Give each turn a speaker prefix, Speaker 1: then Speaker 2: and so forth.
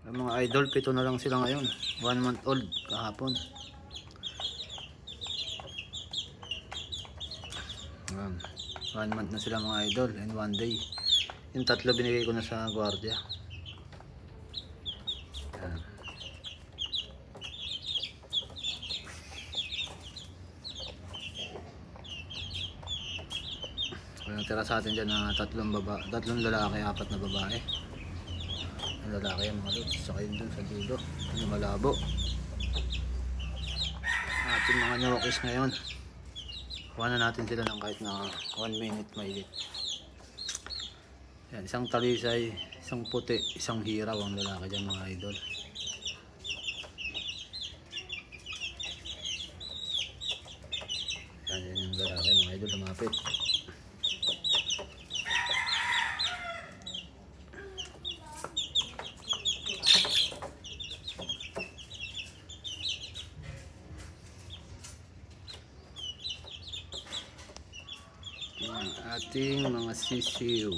Speaker 1: Ang mga idol, 7 na lang sila ngayon. 1 month old kahapon. Ayan. 1 month na sila mga idol and 1 day. Yung 3 binigay ko na sa gwardiya. Ayan. Kaya natira sa atin dyan na 3 lalaki, 4 na babae. Ang lalaki yung mga lods, saka yun dun sa dulo yung malabo. Ating mga nyokis ngayon, kuha na natin sila ng kahit na 1 minute mahigit. Yan, isang talisay, isang puti, isang hiraw ang lalaki dyan mga idol. Yan, yan yung lalaki mga idol, lumapit. Ating mga sisiw.